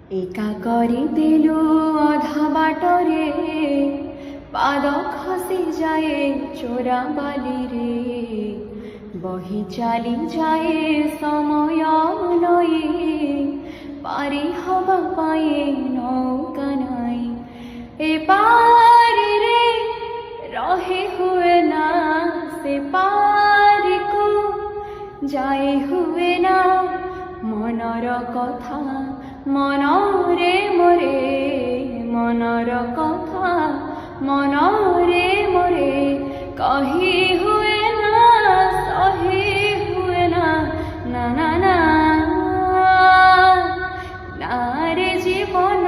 एका କରିଦେଲୁ ଅଧା ବାଟରେ ପାଦ ଖସି ଯାଏ ଚୋରା ବାଲିରେ ବହି ଚାଲି ଯାଏ ସମୟ ନଈ ପାରି ହବା ପାଇଁ ନୌକା ନାଇଁ ଏ ପାରିରେ ରହି ହୁଏ ନା ସେ ପାରିକୁ ଯାଇ ହୁଏ ନା ମନର କଥା মনরে মোরে মনর কথা মনরে মোরে কহি হুয়ে না সহি হুয়ে না না না না না রে জীবন